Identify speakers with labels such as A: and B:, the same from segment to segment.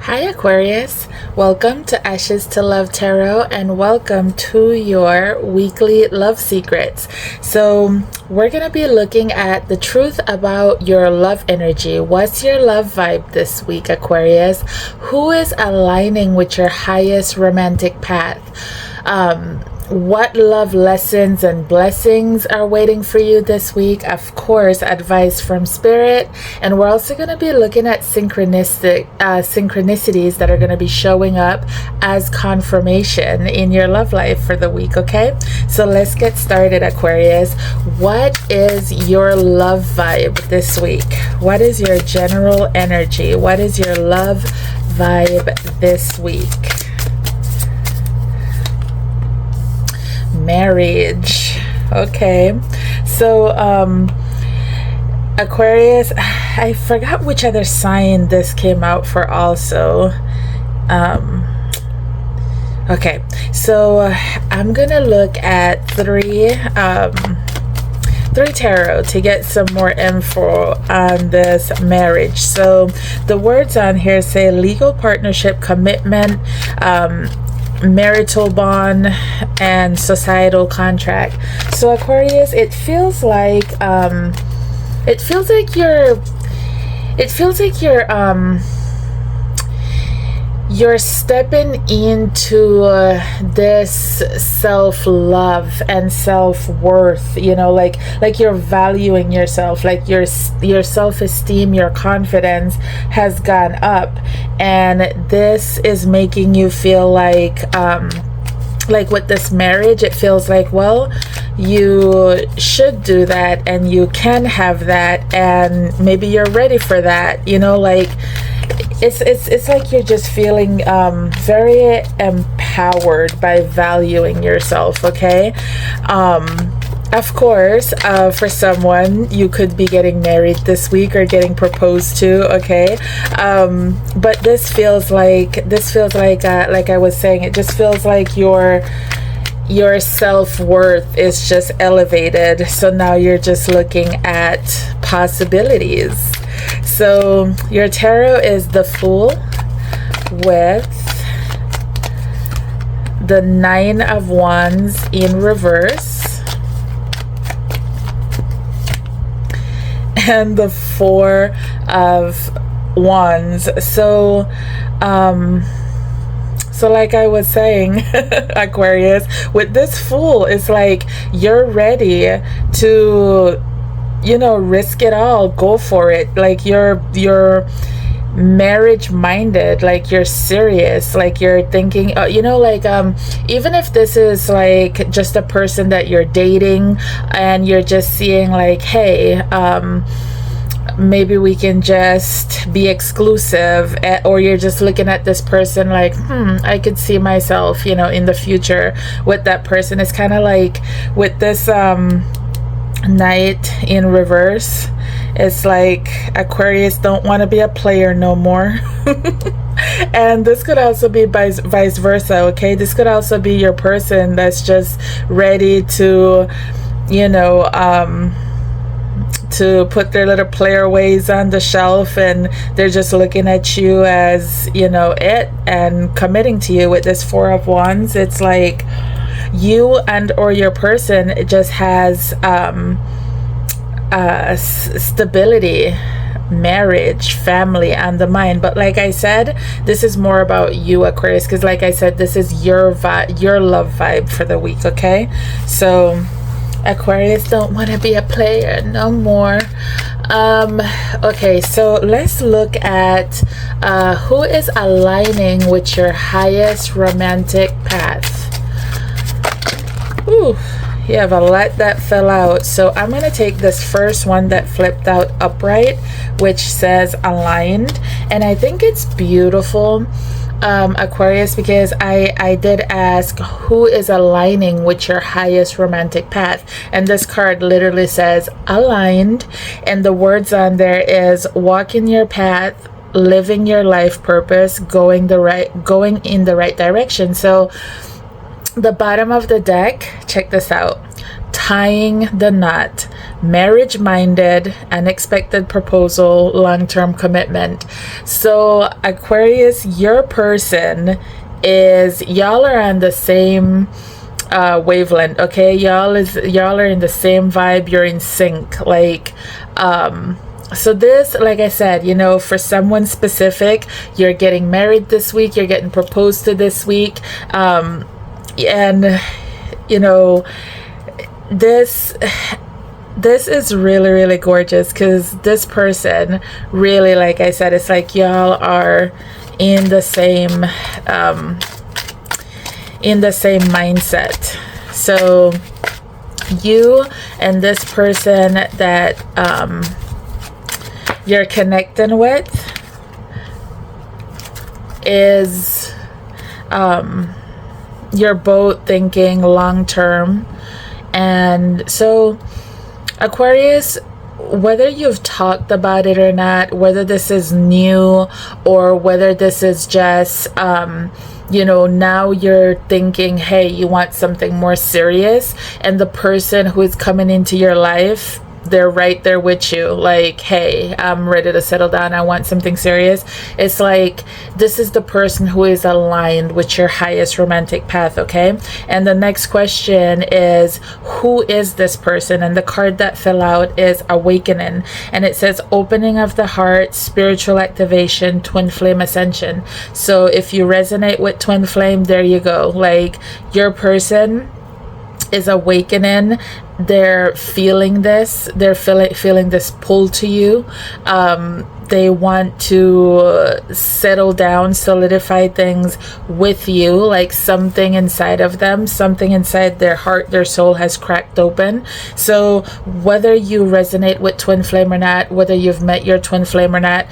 A: Hi Aquarius, welcome to Ashestolovetarot and welcome to your weekly love secrets. So we're going to be looking at the truth about your love energy. What's your love vibe this week, Aquarius? Who is aligning with your highest romantic path? What love lessons and blessings are waiting for you this week? Of course, advice from Spirit. And we're also going to be looking at synchronicities that are going to be showing up as confirmation in your love life for the week, okay? So let's get started, Aquarius. What is your love vibe this week? What is your general energy? What is your love vibe this week? Marriage. Okay, so Aquarius, I forgot which other sign this came out for also. Okay, so I'm gonna look at three tarot to get some more info on this marriage. So the words on here say legal partnership, commitment, marital bond, and societal contract. So Aquarius, it feels like you're stepping into this self-love and self-worth, like you're valuing yourself, like your self-esteem, your confidence has gone up, and this is making you feel like with this marriage, it feels like, well, you should do that and you can have that, and maybe you're ready for that, it's like you're just feeling very empowered by valuing yourself, okay? Of course, for someone, you could be getting married this week or getting proposed to, okay? But this feels like I was saying, it just feels like your self-worth is just elevated. So now you're just looking at possibilities. So your tarot is the Fool with the Nine of Wands in reverse and the Four of Wands. So like I was saying, Aquarius, with this Fool, it's like you're ready to risk it all, go for it, like you're marriage minded, like you're serious, like you're thinking, even if this is like just a person that you're dating and you're just seeing like, hey, maybe we can just be exclusive, or you're just looking at this person like, I could see myself, in the future with that person. It's kind of like with this Knight in reverse, it's like Aquarius don't want to be a player no more. And this could also be vice versa, okay? This could also be your person that's just ready to to put their little player ways on the shelf, and they're just looking at you as it, and committing to you with this Four of Wands. It's like you and or your person just has stability, marriage, family on the mind. But like I said, this is more about you, Aquarius, because like I said, this is your love vibe for the week, okay? So Aquarius don't want to be a player no more. Okay, so let's look at who is aligning with your highest romantic path. Ooh, you have a lot that fell out. So I'm going to take this first one that flipped out upright, which says aligned. And I think it's beautiful, Aquarius, because I did ask who is aligning with your highest romantic path, and this card literally says aligned, and the words on there is walking your path, living your life purpose, going in the right direction. So the bottom of the deck, check this out. tying the knot, marriage-minded, unexpected proposal, long-term commitment. So Aquarius, your person y'all are on the same wavelength, okay? Y'all are in the same vibe. You're in sync, like so this, like I said, you know, for someone specific, you're getting married this week, you're getting proposed to this week, and you know, this is really, really gorgeous, because this person really, like I said, it's like y'all are in the same mindset. So you and this person that you're connecting with is you're both thinking long term. And so Aquarius, whether you've talked about it or not, whether this is new or whether this is just you know, now you're thinking, hey, you want something more serious, and the person who is coming into your life, they're right there with you, like, hey, I'm ready to settle down, I want something serious. It's like this is the person who is aligned with your highest romantic path, okay? And the next question is, who is this person? And the card that fell out is Awakening, and it says opening of the heart, spiritual activation, twin flame ascension. So if you resonate with twin flame, there you go. Like, your person is awakening. They're feeling this. They're feeling this pull to you. They want to settle down, solidify things with you. Like something inside of them, something inside their heart, their soul has cracked open. So whether you resonate with twin flame or not, whether you've met your twin flame or not,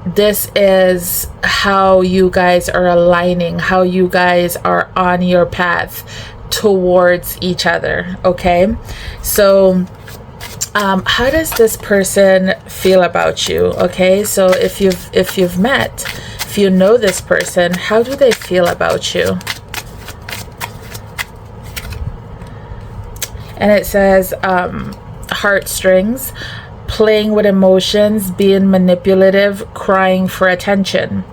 A: this is how you guys are aligning, how you guys are on your path towards each other, okay? So how does this person feel about you? Okay, so if you know this person, how do they feel about you? And it says heartstrings, playing with emotions, being manipulative, crying for attention.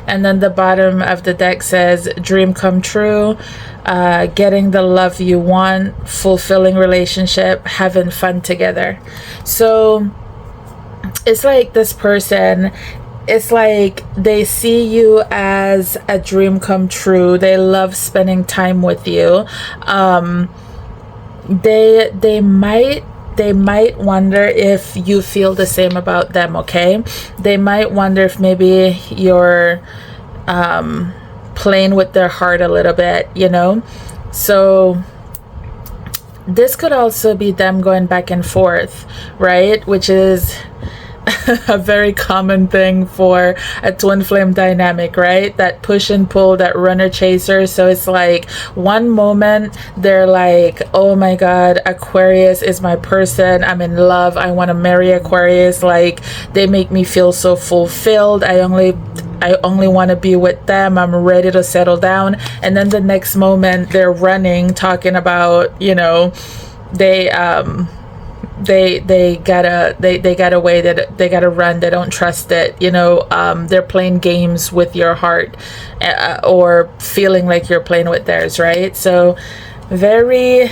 A: And then the bottom of the deck says dream come true, getting the love you want, fulfilling relationship, having fun together. So it's like this person, it's like they see you as a dream come true. They love spending time with you. They might wonder if you feel the same about them, okay? They might wonder if maybe you're playing with their heart a little bit, you know? So this could also be them going back and forth, right? Which is a very common thing for a twin flame dynamic, right? That push and pull, that runner chaser. So it's like one moment they're like, oh my god, Aquarius is my person, I'm in love, I want to marry Aquarius, like they make me feel so fulfilled, I only want to be with them, I'm ready to settle down. And then the next moment they're running, talking about, you know, they gotta way that they gotta run, they don't trust it, you know. They're playing games with your heart, or feeling like you're playing with theirs, right? So very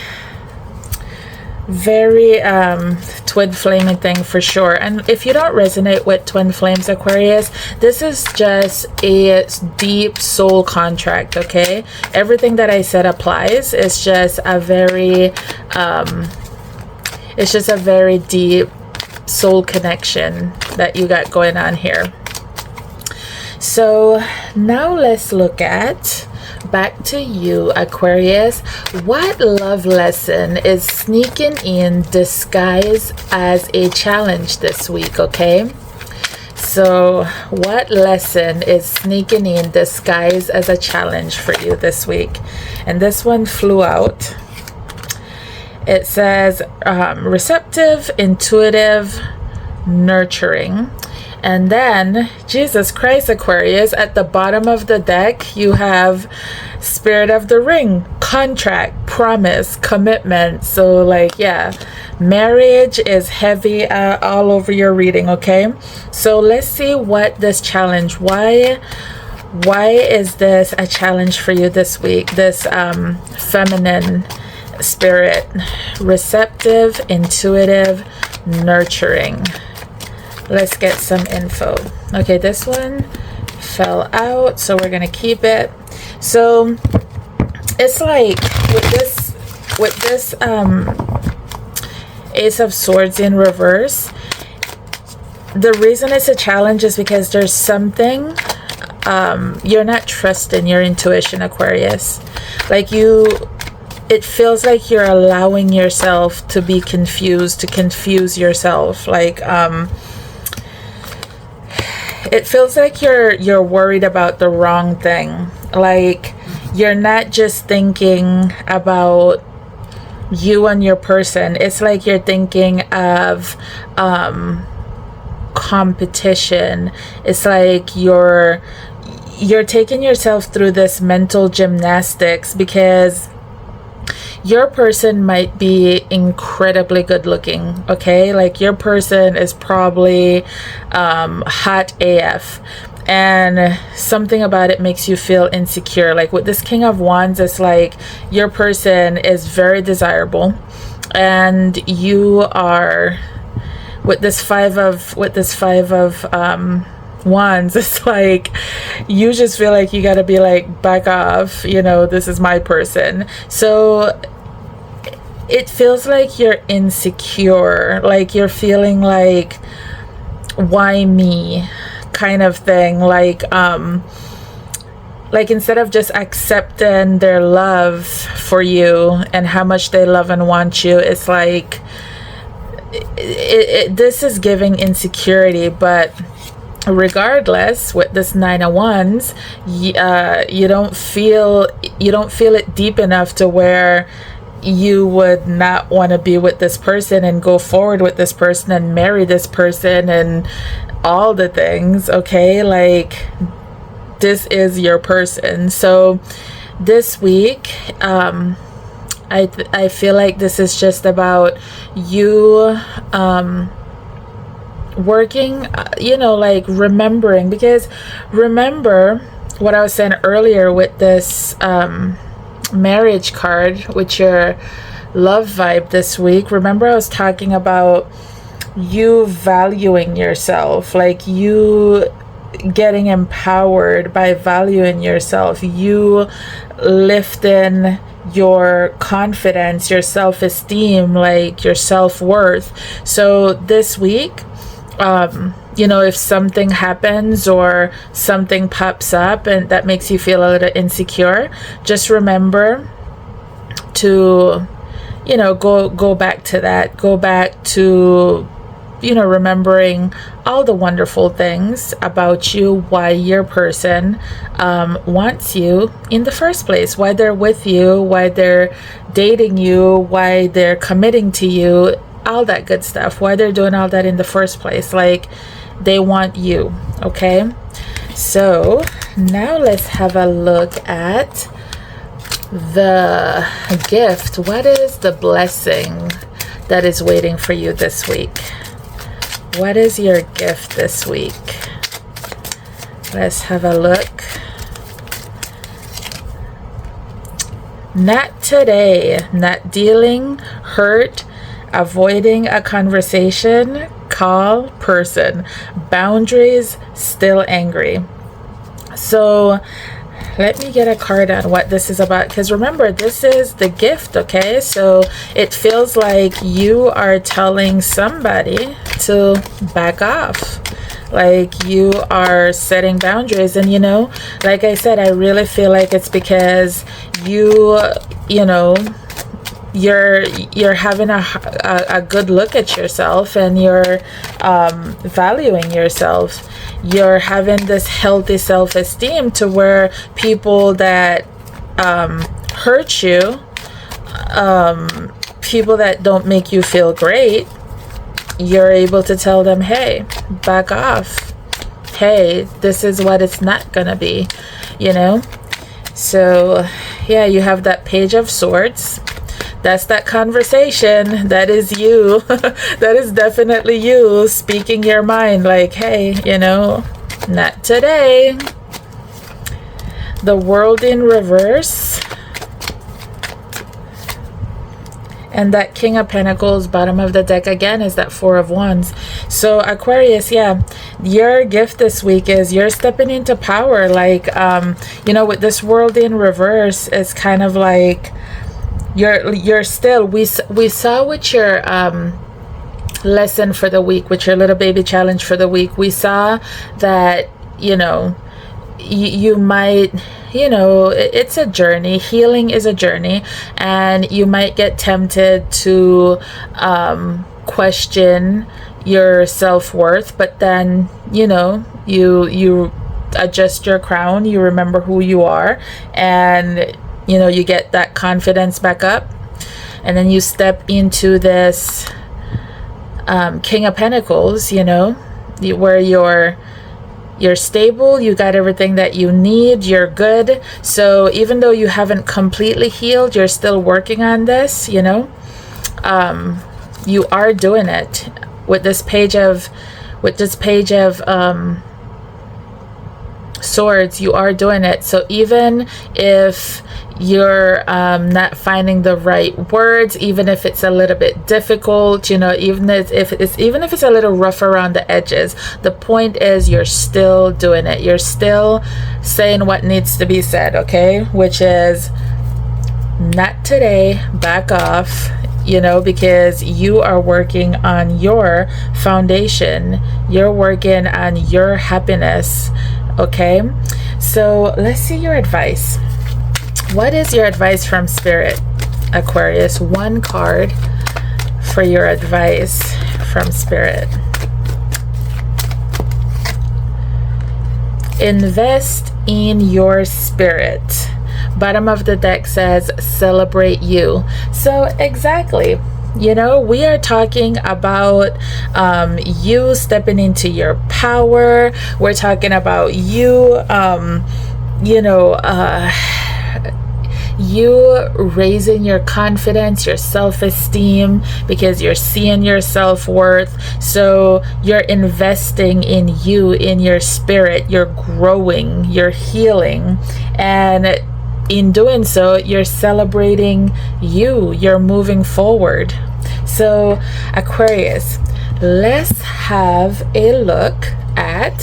A: twin flaming thing for sure. And if you don't resonate with twin flames, Aquarius, this is just a deep soul contract, okay? Everything that I said applies. It's just a very deep soul connection that you got going on here. So now let's look at, back to you, Aquarius. What love lesson is sneaking in disguised as a challenge this week, okay? So what lesson is sneaking in disguised as a challenge for you this week? And this one flew out. It says receptive, intuitive, nurturing. And then, Jesus Christ, Aquarius, at the bottom of the deck, you have Spirit of the Ring, contract, promise, commitment. So like, yeah, marriage is heavy all over your reading, okay? So let's see what this challenge, why is this a challenge for you this week? This feminine spirit, receptive, intuitive, nurturing. Let's get some info. Okay, this one fell out, so we're gonna keep it. So it's like with this Ace of Swords in reverse, the reason it's a challenge is because there's something you're not trusting your intuition, Aquarius. Like it feels like you're allowing yourself to be confused, to confuse yourself. Like it feels like you're worried about the wrong thing. Like you're not just thinking about you and your person. It's like you're thinking of competition. It's like you're taking yourself through this mental gymnastics because your person might be incredibly good looking, okay? Like your person is probably hot AF, and something about it makes you feel insecure. Like with this King of Wands, it's like your person is very desirable, and you are with this five of Wands, it's like you just feel like you got to be like, back off, you know, this is my person. So it feels like you're insecure, like you're feeling like, why me, kind of thing. Like instead of just accepting their love for you and how much they love and want you, it's like this is giving insecurity. But regardless, with this Nine of Wands, you don't feel it deep enough to where you would not want to be with this person and go forward with this person and marry this person and all the things, okay? Like this is your person. So this week I feel like this is just about you working, you know, like remembering, because remember what I was saying earlier with this marriage card with your love vibe this week. Remember I was talking about you valuing yourself, like you getting empowered by valuing yourself, you lifting your confidence, your self-esteem, like your self-worth. So this week, you know, if something happens or something pops up and that makes you feel a little insecure, just remember to, you know, go back to that, go back to, you know, remembering all the wonderful things about you, why your person wants you in the first place, why they're with you, why they're dating you, why they're committing to you, all that good stuff, why they're doing all that in the first place. Like they want you, okay? So now let's have a look at the gift. What is the blessing that is waiting for you this week? What is your gift this week? Let's have a look. Not today. Not dealing, hurt, avoiding a conversation, call, person. Boundaries, still angry. So let me get a card on what this is about, because remember, this is the gift, okay? So it feels like you are telling somebody to back off, like you are setting boundaries. And you know, like I said, I really feel like it's because you know, you're having a good look at yourself, and you're valuing yourself. You're having this healthy self-esteem to where people that hurt you, people that don't make you feel great, you're able to tell them, hey, back off. hey, this is what it's not gonna be, you know. So yeah, you have that Page of Swords. That's that conversation. That is you. That is definitely you speaking your mind, like, hey, you know, not today. The World in reverse. And that King of Pentacles, bottom of the deck again, is that Four of Wands. So Aquarius, yeah, your gift this week is you're stepping into power. Like, you know, with this World in reverse, it's kind of like you're still, we saw with your lesson for the week, with your little baby challenge for the week, we saw that, you know, you might, you know, it's a journey. Healing is a journey, and you might get tempted to question your self-worth, but then, you know, you adjust your crown, you remember who you are, and, you know, you get that confidence back up, and then you step into this King of Pentacles, you know, where you're stable, you got everything that you need, you're good. So even though you haven't completely healed, you're still working on this, you know. You are doing it with this page of Swords. You are doing it. So even if you're not finding the right words, even if it's a little bit difficult, you know, even if it's a little rough around the edges, the point is you're still doing it. You're still saying what needs to be said, okay? Which is, not today, back off, you know, because you are working on your foundation. You're working on your happiness, okay? So let's see your advice. What is your advice from Spirit, Aquarius? One card for your advice from Spirit. Invest in your spirit. Bottom of the deck says celebrate you. So exactly, you know, we are talking about you stepping into your power. We're talking about you, you know, you raising your confidence, your self-esteem, because you're seeing your self-worth. So you're investing in you, in your spirit. You're growing, you're healing, and in doing so, you're celebrating you. You're moving forward. So Aquarius, let's have a look at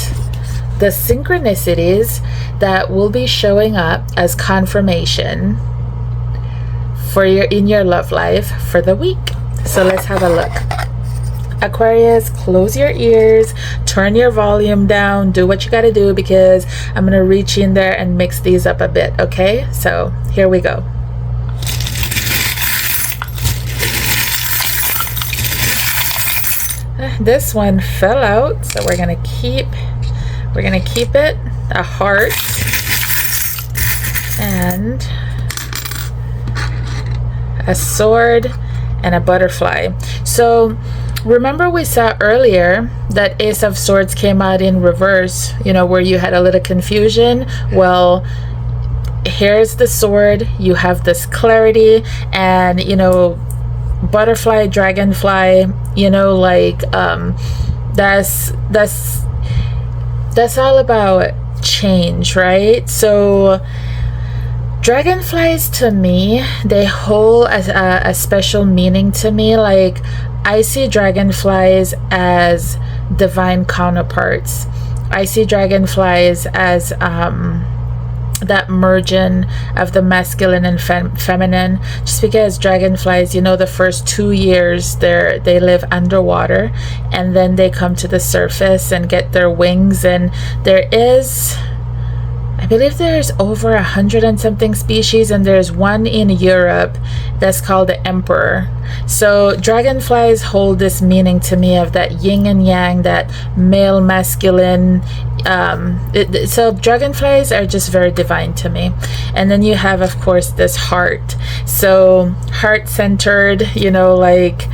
A: the synchronicities that will be showing up as confirmation for in your love life for the week. So let's have a look. Aquarius, close your ears, turn your volume down, do what you got to do, because I'm going to reach in there and mix these up a bit, okay? So here we go. This one fell out, so we're going to keep it. A heart and a sword and a butterfly. So remember we saw earlier that Ace of Swords came out in reverse, you know, where you had a little confusion. Well, here's the sword. You have this clarity, and, you know, butterfly, dragonfly, you know, like that's all about change, right? So dragonflies, to me, they hold a special meaning to me. Like, I see dragonflies as divine counterparts. I see dragonflies as that merging of the masculine and feminine, just because dragonflies, you know, the first 2 years they live underwater, and then they come to the surface and get their wings. And there is, I believe there's over 100 and something species, and there's one in Europe that's called the Emperor. So dragonflies hold this meaning to me of that yin and yang, that male masculine. So dragonflies are just very divine to me. And then you have, of course, this heart. So heart centered, you know, like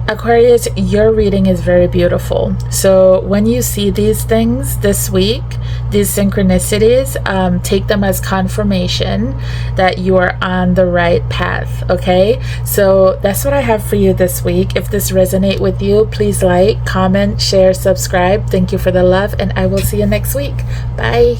A: Aquarius, your reading is very beautiful. So when you see these things this week, these synchronicities, take them as confirmation that you are on the right path, okay? So that's what I have for you this week. If this resonates with you, please like, comment, share, subscribe. Thank you for the love, and I will see you next week. Bye.